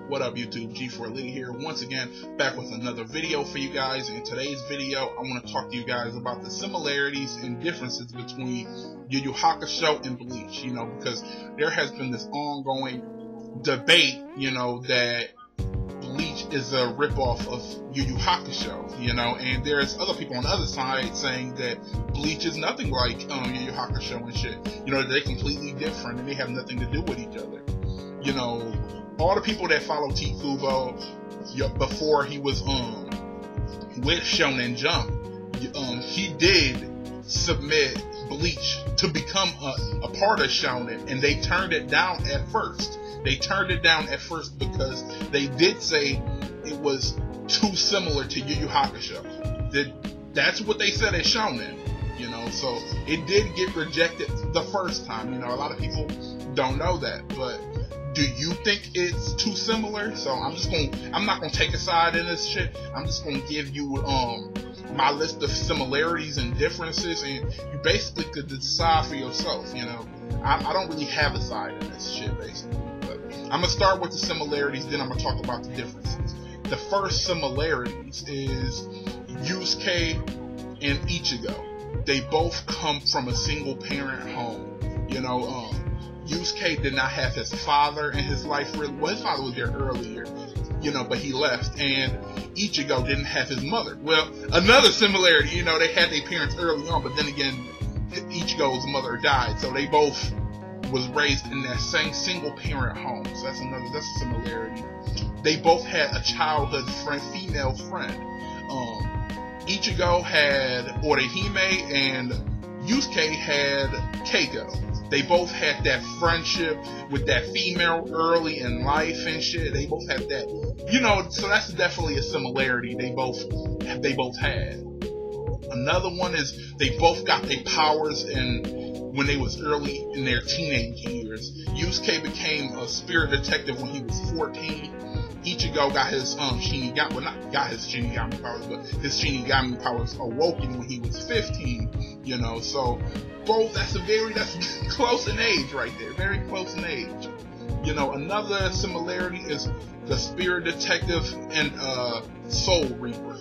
What up, YouTube? G4Lee here, once again, back with another video for you guys. In today's video, I want to talk to you guys about the similarities and differences between Yu Yu Hakusho and Bleach, because there has been this ongoing debate, that Bleach is a ripoff of Yu Yu Hakusho, and there's other people on the other side saying that Bleach is nothing like Yu Yu Hakusho and shit. They're completely different and they have nothing to do with each other. All the people that follow T. Kubo before he was with Shonen Jump, he did submit Bleach to become a part of Shonen, and they turned it down at first. They turned it down at first because they did say it was too similar to Yu Yu Hakusho. That's what they said at Shonen, so it did get rejected the first time. A lot of people don't know that, but do you think it's too similar? So I'm not gonna take a side in this shit. I'm just gonna give you my list of similarities and differences, and you basically could decide for yourself. I don't really have a side in this shit, basically. But I'm gonna start with the similarities, then I'm gonna talk about the differences. The first similarities is Yusuke and Ichigo. They both come from a single parent home. Yusuke did not have his father in his life. Well, his father was there earlier, but he left. And Ichigo didn't have his mother. Well, another similarity, they had their parents early on, but then again, Ichigo's mother died, so they both was raised in that same single parent home. So that's a similarity. They both had a childhood friend, female friend. Ichigo had Orihime and Yusuke had Keiko. They both had that friendship with that female early in life and shit. They both had that, so that's definitely a similarity they both had. Another one is they both got their powers when they was early in their teenage years. Yusuke became a spirit detective when he was 14. Ichigo got his Shinigami, well, not got his Shinigami powers, but his Shinigami powers awoken when he was 15. So both that's close in age right there, very close in age. Another similarity is the spirit detective and soul reaper.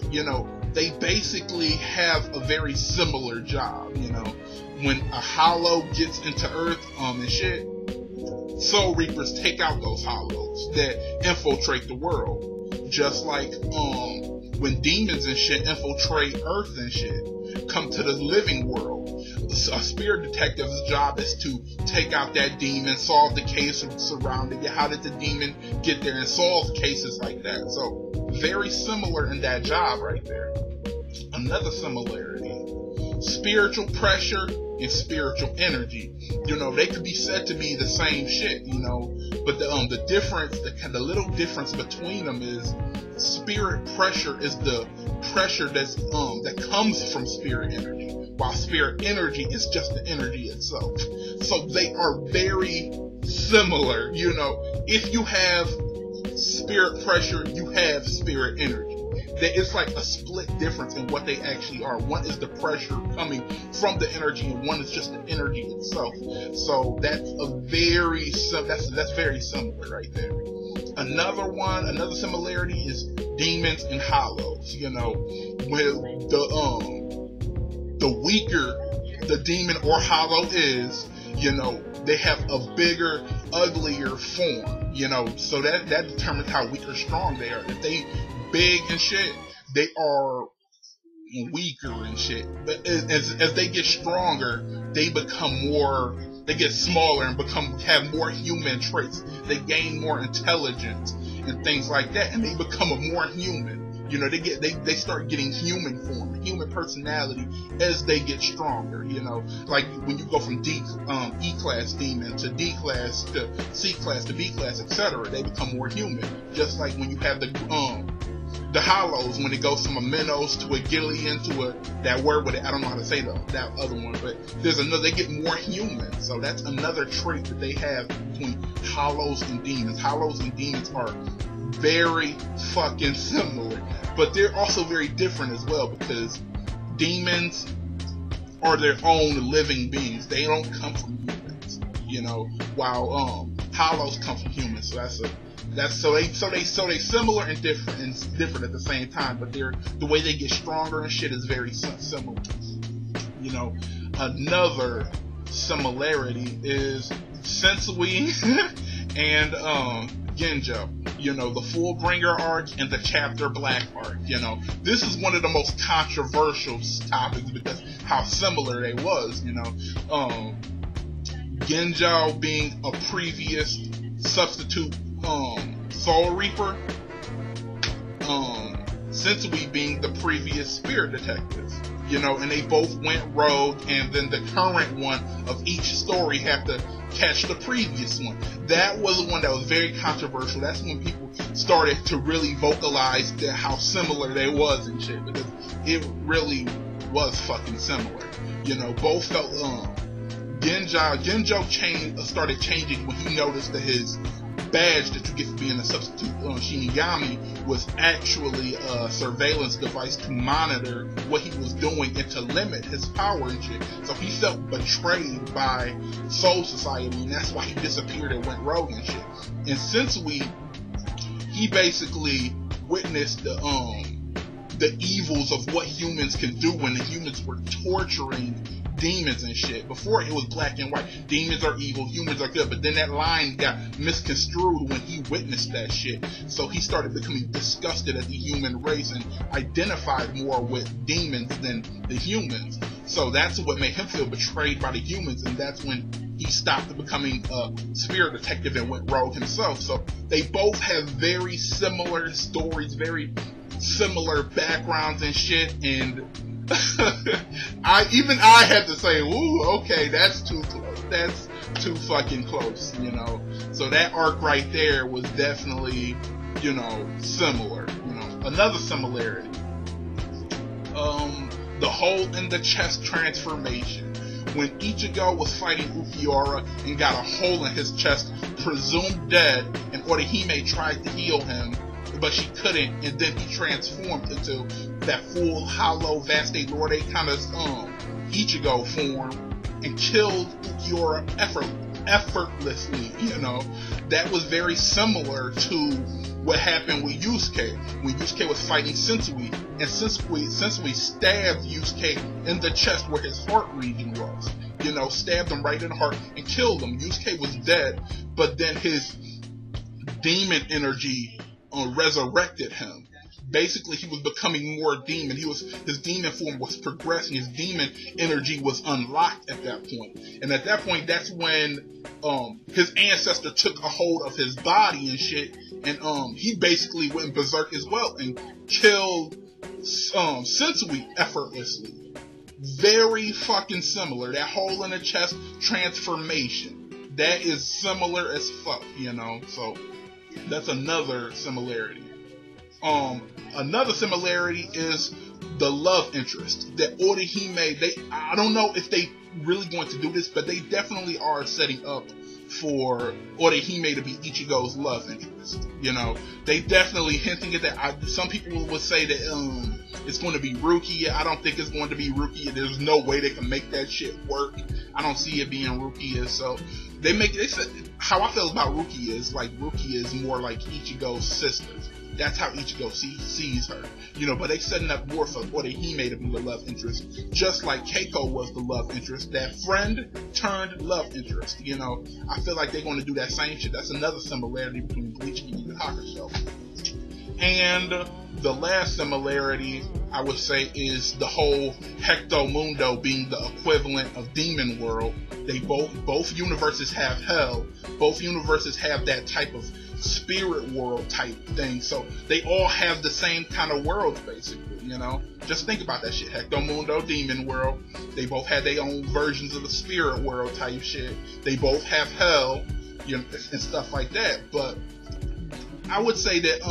They basically have a very similar job. When a hollow gets into Earth and shit, soul reapers take out those hollows that infiltrate the world. Just like when demons and shit infiltrate Earth and shit, come to the living world. A spirit detective's job is to take out that demon, solve the case surrounding it. How did the demon get there, and solve cases like that. So very similar in that job right there. Another similarity: spiritual pressure and spiritual energy. They could be said to be the same shit, but the difference, the little difference between them is spirit pressure is the pressure that comes from spirit energy, while spirit energy is just the energy itself. So they are very similar. If you have spirit pressure, you have spirit energy. It's like a split difference in what they actually are. One is the pressure coming from the energy, and one is just the energy itself. So that's very similar right there. Another similarity is demons and hollows. When the weaker the demon or hollow is, they have a bigger, uglier form. So that determines how weak or strong they are. If they big and shit, they are weaker and shit. But as they get stronger, they get smaller and have more human traits. They gain more intelligence and things like that, and they become more human. They start getting human form, human personality as they get stronger. Like when you go from E class demon to D class to C class to B class, etc. They become more human. Just like when you have the hollows, when it goes from a Minos to a Gillian to that word with it, I don't know how to say that other one, but they get more human. So that's another trait that they have between hollows and demons. Hollows and demons are very fucking similar, but they're also very different as well, because demons are their own living beings. They don't come from humans, while hollows come from humans. So That's so they similar and different at the same time, but the way they get stronger and shit is very similar. You know, another similarity is Sensui and Genjo. You know, the Fullbringer arc and the Chapter Black arc. You know, this is one of the most controversial topics because how similar they was. You know, Genjo being a previous substitute Soul Reaper, Sensui being the previous Spirit Detective. You know, and they both went rogue, and then the current one of each story have to catch the previous one. That was the one that was very controversial. That's when people started to really vocalize how similar they was and shit, because it really was fucking similar. You know, both felt Genjo started changing when he noticed that his badge that you get for being a substitute Shinigami was actually a surveillance device to monitor what he was doing and to limit his power and shit. So he felt betrayed by Soul Society, and that's why he disappeared and went rogue and shit. And Sensui, he basically witnessed the evils of what humans can do when the humans were torturing demons and shit. Before it was black and white. Demons are evil, humans are good. But then that line got misconstrued when he witnessed that shit. So he started becoming disgusted at the human race and identified more with demons than the humans. So that's what made him feel betrayed by the humans, and that's when he stopped becoming a Spirit Detective and went rogue himself. So they both have very similar stories, very similar backgrounds and shit, and I had to say, ooh, okay, that's too close. That's too fucking close, you know. So that arc right there was definitely, you know, similar. You know, another similarity. The hole in the chest transformation. When Ichigo was fighting Ukiura and got a hole in his chest, presumed dead, and Orihime tried to heal him, but she couldn't, and then he transformed into that full hollow Vaste Lorde kind of Ichigo form and killed Ukiura effortlessly. You know, that was very similar to what happened with Yusuke when Yusuke was fighting Sensui, and Sensui stabbed Yusuke in the chest where his heart region was. You know, stabbed him right in the heart and killed him. Yusuke was dead, but then his demon energy resurrected him. Basically, he was becoming more demon. His demon form was progressing. His demon energy was unlocked at that point. And at that point, that's when his ancestor took a hold of his body and shit. And he basically went berserk as well and killed Sensui effortlessly. Very fucking similar. That hole in the chest transformation. That is similar as fuck, you know. So that's another similarity. Another similarity is the love interest that Orihime, I don't know if they really going to do this, but they definitely are setting up for Orihime to be Ichigo's love interest. You know, they definitely hinting at that. Some people would say that it's going to be Rukia. I don't think it's going to be Rukia. There's no way they can make that shit work. I don't see it being Rukia. So they said, how I feel about Rukia is like Rukia is more like Ichigo's sister. That's how Ichigo sees her, you know. But they setting up more for Orihime to be the love interest, just like Keiko was the love interest, that friend turned love interest. You know, I feel like they're going to do that same shit. That's another similarity between Bleach and hakusho. And the last similarity I would say is the whole Hecto Mundo being the equivalent of Demon World. They both universes have hell. Both universes have that type of spirit world type thing, so they all have the same kind of worlds basically, you know. Just think about that shit. Hecto Mundo, Demon World, they both had their own versions of the spirit world type shit. They both have hell, you know, and stuff like that. But I would say that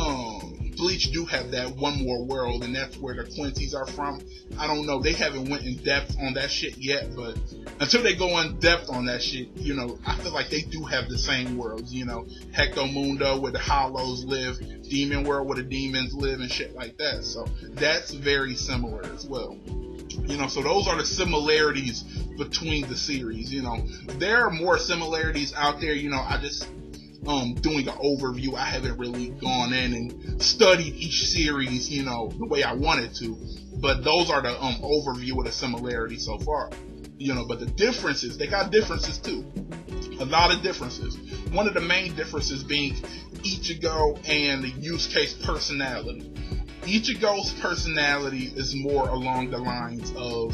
Bleach do have that one more world, and that's where the Quincy's are from. I don't know, they haven't went in depth on that shit yet, but until they go in depth on that shit, you know, I feel like they do have the same worlds, you know. Hecto Mundo where the Hollows live, Demon World where the demons live and shit like that. So that's very similar as well. You know, so those are the similarities between the series, you know. There are more similarities out there, you know. doing an overview. I haven't really gone in and studied each series, you know, the way I wanted to. But those are the overview of the similarities so far. You know, but the differences, they got differences too. A lot of differences. One of the main differences being Ichigo and Yusuke's personality. Ichigo's personality is more along the lines of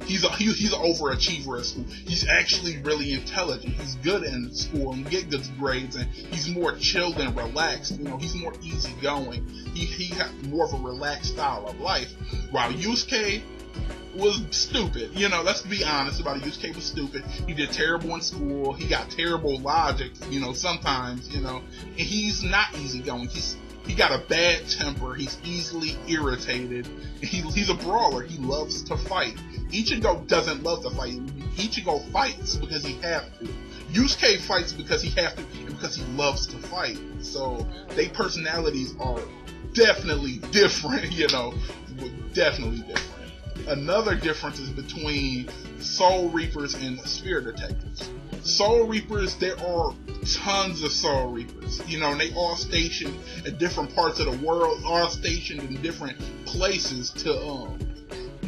he's an overachiever at school. He's actually really intelligent. He's good in school and get good grades, and he's more chilled and relaxed. You know, he's more easygoing. He has more of a relaxed style of life. While Yusuke was stupid. You know, let's be honest about it. Yusuke was stupid. He did terrible in school. He got terrible logic, you know, sometimes, you know. And he's not easygoing. He got a bad temper. He's easily irritated. He's a brawler. He loves to fight. Ichigo doesn't love to fight. Ichigo fights because he has to. Yusuke fights because he has to and because he loves to fight. So their personalities are definitely different, you know, definitely different. Another difference is between Soul Reapers and Spirit Detectives. Soul Reapers, there are tons of Soul Reapers, you know, and they all stationed at different parts of the world, all stationed in different places to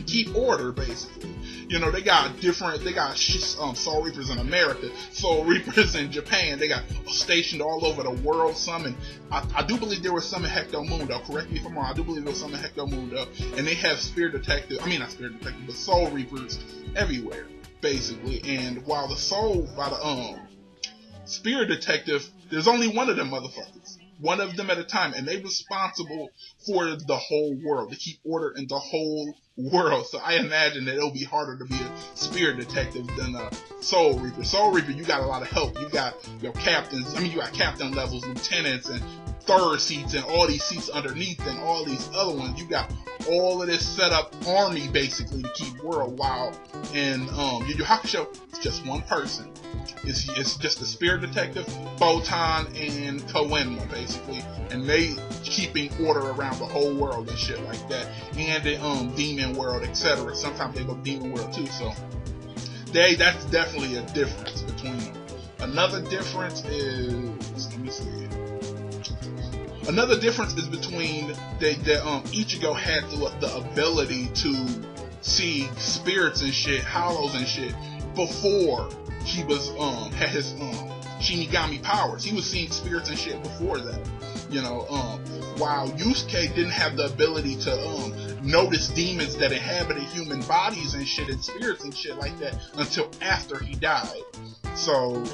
keep order, basically. You know, they got Soul Reapers in America, Soul Reapers in Japan. They got stationed all over the world. Some, and I do believe there was some in Hecto Mundo. Correct me if I'm wrong. I do believe there was some in Hecto Mundo. And they have Spirit Detective. I mean, not Spirit Detective, but Soul Reapers everywhere, basically. And while the Spirit Detective, there's only one of them motherfuckers. One of them at a time, and they're responsible for the whole world, to keep order in the whole world. So I imagine that it'll be harder to be a Spirit Detective than a Soul Reaper. Soul Reaper, you got a lot of help. You got your captains. I mean, you got captain levels, lieutenants, and third seats, and all these seats underneath, and all these other ones. You got all of this set up army basically to keep world. While in Yu Yu Hakusho, it's just one person. It's just the Spirit Detective, Botan, and Koenma, basically, and they keeping order around the whole world and shit like that, and the Demon World, etc. Sometimes they go Demon World too, so that's definitely a difference between them. Another difference is, let me see. Another difference is between Ichigo had the ability to see spirits and shit, hollows and shit, before he was had his Shinigami powers. He was seeing spirits and shit before that, you know. While Yusuke didn't have the ability to notice demons that inhabited human bodies and shit, and spirits and shit like that, until after he died. So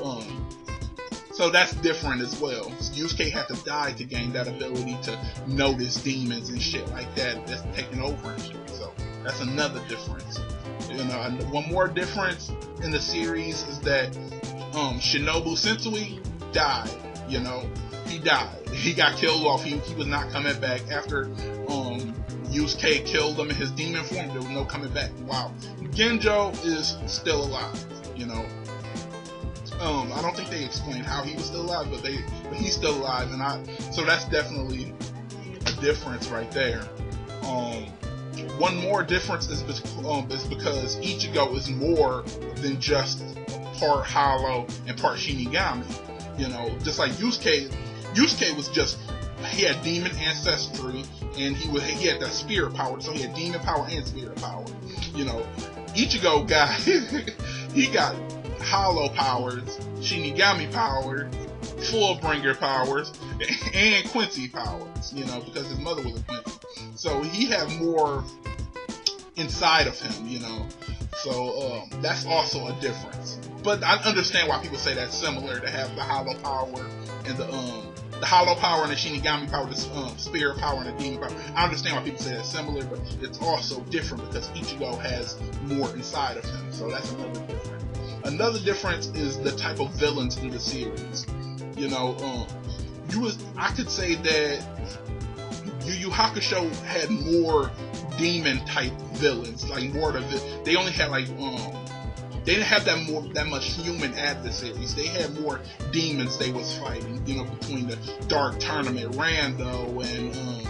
that's different as well. Yusuke had to die to gain that ability to notice demons and shit like that that's taking over and shit. So that's another difference. You know, one more difference in the series is that Shinobu Sensui died. You know, he died. He got killed off. He was not coming back after Yusuke killed him in his demon form. There was no coming back. Wow. Genjo is still alive. You know, I don't think they explained how he was still alive, but he's still alive, and so that's definitely a difference right there. One more difference is because Ichigo is more than just part hollow and part Shinigami. You know, just like Yusuke was just, he had demon ancestry, and he had that spirit power, so he had demon power and spirit power. You know, Ichigo he got hollow powers, Shinigami powers, Fullbringer powers, and Quincy powers, you know, because his mother was a Quincy. So he had more inside of him, you know. So that's also a difference. But I understand why people say that's similar, to have the hollow power and the hollow power and the Shinigami power, the spirit power and the demon power. I understand why people say that's similar, but it's also different because Ichigo has more inside of him. So that's another difference. Another difference is the type of villains in the series. You know, I could say that Yu Yu Hakusho had more demon type villains, like more of it. They only had like they didn't have that much human adversaries. They had more demons they was fighting. You know, between the Dark Tournament, Rando, and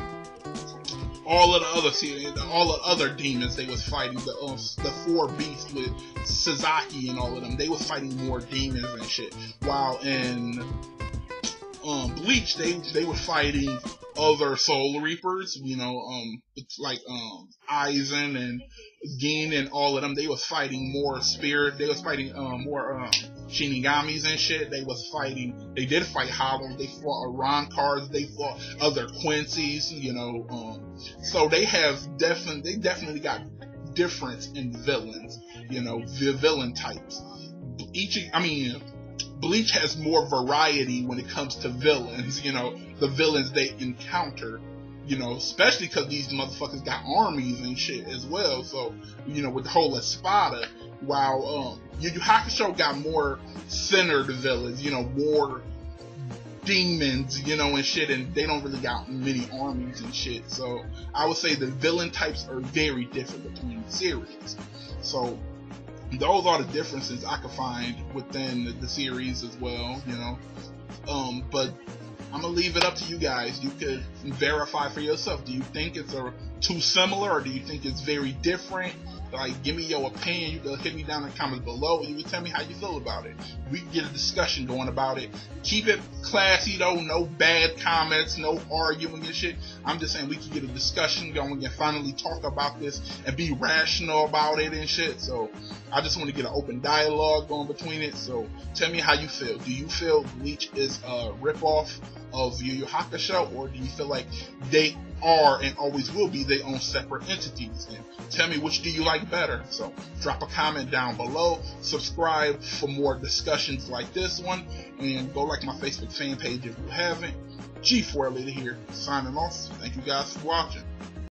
all of the other series, all of the other demons they was fighting, the 4 beasts with Sasaki and all of them, they was fighting more demons and shit. While in Bleach, they were fighting other Soul Reapers, you know, like Aizen and Gin and all of them. They was fighting more spirit. They was fighting more Shinigamis and shit. They did fight Hollows. They fought Arankars. They fought other Quincy's, you know. So they definitely got difference in villains, you know, the villain types. Bleach has more variety when it comes to villains, you know, the villains they encounter, you know, especially because these motherfuckers got armies and shit as well. So, you know, with the whole Espada, while Yu Yu Hakusho got more centered villains, you know, more demons, you know, and shit, and they don't really got many armies and shit. So I would say the villain types are very different between the series. So those are the differences I could find within the series as well, you know. But I'm gonna leave it up to you guys. You could verify for yourself. Do you think it's too similar, or do you think it's very different? Like, give me your opinion. You can hit me down in the comments below, and you can tell me how you feel about it. We can get a discussion going about it. Keep it classy though, no bad comments, no arguing and shit. I'm just saying we can get a discussion going and finally talk about this and be rational about it and shit. So I just want to get an open dialogue going between it. So tell me how you feel. Do you feel Bleach is a ripoff of Yu Yu Hakusho, or do you feel like they are and always will be their own separate entities? And tell me, which do you like better? So drop a comment down below, subscribe for more discussions like this one, and go like my Facebook fan page if you haven't. G4 Later here, signing off. Thank you guys for watching.